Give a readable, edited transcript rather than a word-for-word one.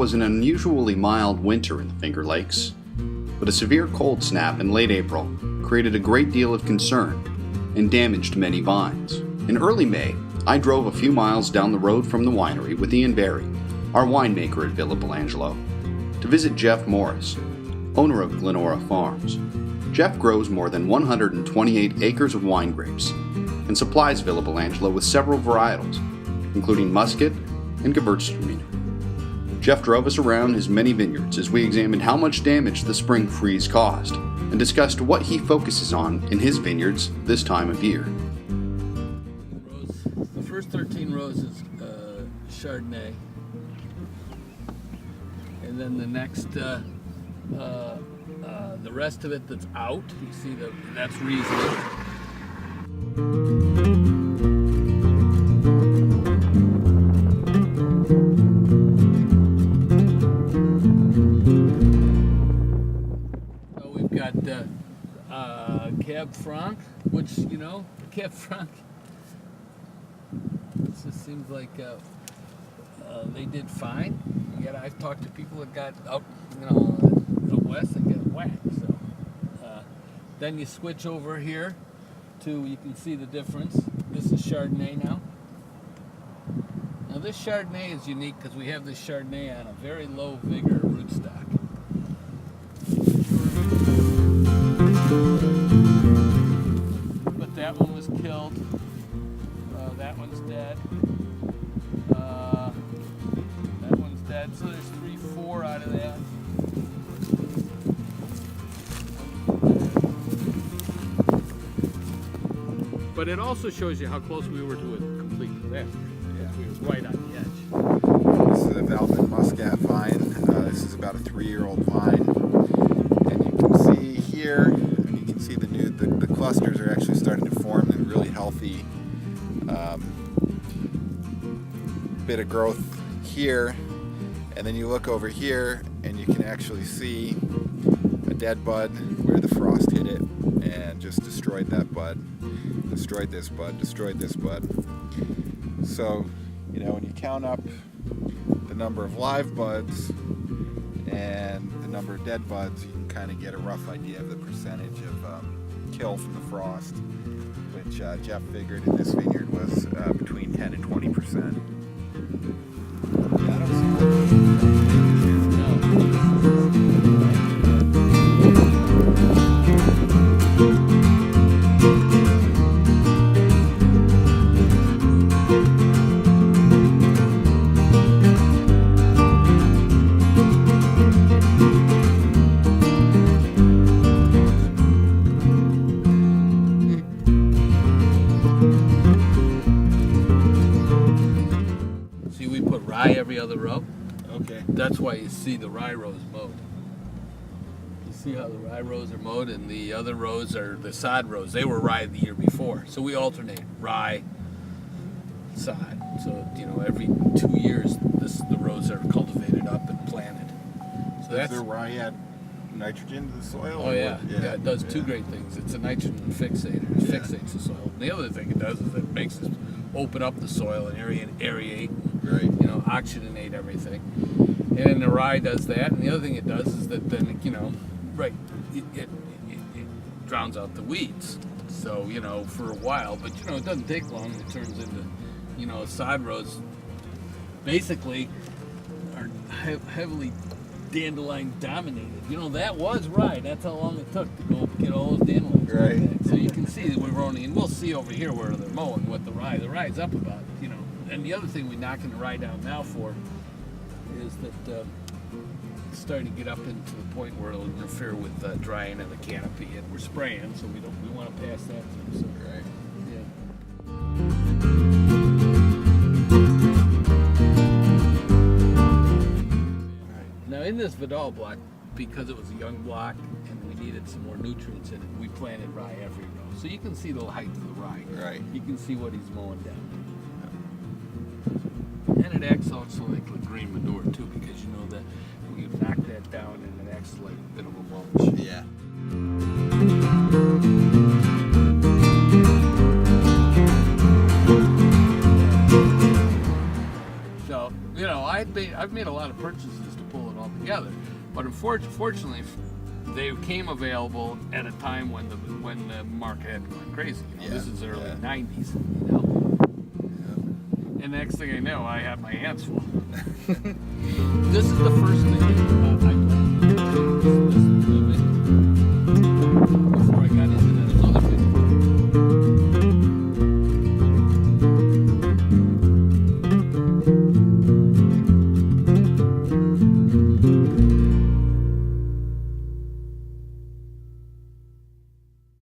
was an unusually mild winter in the Finger Lakes, but a severe cold snap in late April created a great deal of concern and damaged many vines. In early May, I drove a few miles down the road from the winery with Ian Barry, our winemaker at Villa Bellangelo, to visit Jeff Morris, owner of Glenora Farms. Jeff grows more than 128 acres of wine grapes and supplies Villa Bellangelo with several varietals, including Muscat and Guwertztraminer. Jeff drove us around his many vineyards as we examined how much damage the spring freeze caused and discussed what he focuses on in his vineyards this time of year. The first 13 rows is Chardonnay, and then the next, the rest of it that's out, you see that's Riesling. We've got Cab Franc, which, you know, Cab Franc, it just seems like they did fine. Yet I've talked to people that got up, you know, out west and get whacked. So then you switch over here to, you can see the difference. This is Chardonnay now. Now this Chardonnay is unique because we have this Chardonnay on a very low vigor rootstock. But that one was killed. That one's dead. That one's dead. So there's 3, 4 out of that. But it also shows you how close we were to a complete disaster. Yeah. We were right on the edge. This is a Velvet Muscat vine. This is about a 3-year-old vine. And you can see here, and you can see the clusters are actually starting to form in really healthy bit of growth here. And then you look over here and you can actually see a dead bud where the frost hit it and just destroyed that bud, destroyed this bud, destroyed this bud. So, you know, when you count up the number of live buds and the number of dead buds, you can kind of get a rough idea of the percentage of kill from the frost, which Jeff figured in this vineyard was between 10 and 20%. Yeah, I don't see every other row. Okay. That's why you see the rye rows mowed. You see how the rye rows are mowed, and the other rows are the sod rows. They were rye the year before, so we alternate rye, sod. So, you know, every 2 years the rows are cultivated up and planted. So does the rye add nitrogen to the soil? Oh yeah, yeah, it does two great things. It's a nitrogen fixator. It fixates the soil. And the other thing it does is it makes it open up the soil and aerate, right? You know, oxygenate everything. And the rye does that. And the other thing it does is that then, you know, right, it drowns out the weeds. So, you know, for a while, but you know, it doesn't take long. It turns into, you know, sod rows basically are heavily dandelion dominated. You know, that was rye. That's how long it took to go get all those dandelions. Right. So you can see that we're only, and we'll see over here where they're mowing what the rye's up about, you know. And the other thing we're knocking the rye down now for is that it's starting to get up into the point where it'll interfere with drying of the canopy, and we're spraying, so we want to pass that through. So, right. Yeah. Now in this Vidal block, because it was a young block and we needed some more nutrients in it, we planted rye every row. So you can see the height of the rye. Right. You can see what he's mowing down. And it acts also like green manure too, because you know that when you knock that down and it acts like a bit of a mulch. Yeah. So, you know, I've made a lot of purchases to pull it all together, but unfortunately, they came available at a time when the market had gone crazy. You know, this is early '90s. You know, and next thing I know, I have my hands full. This is the first thing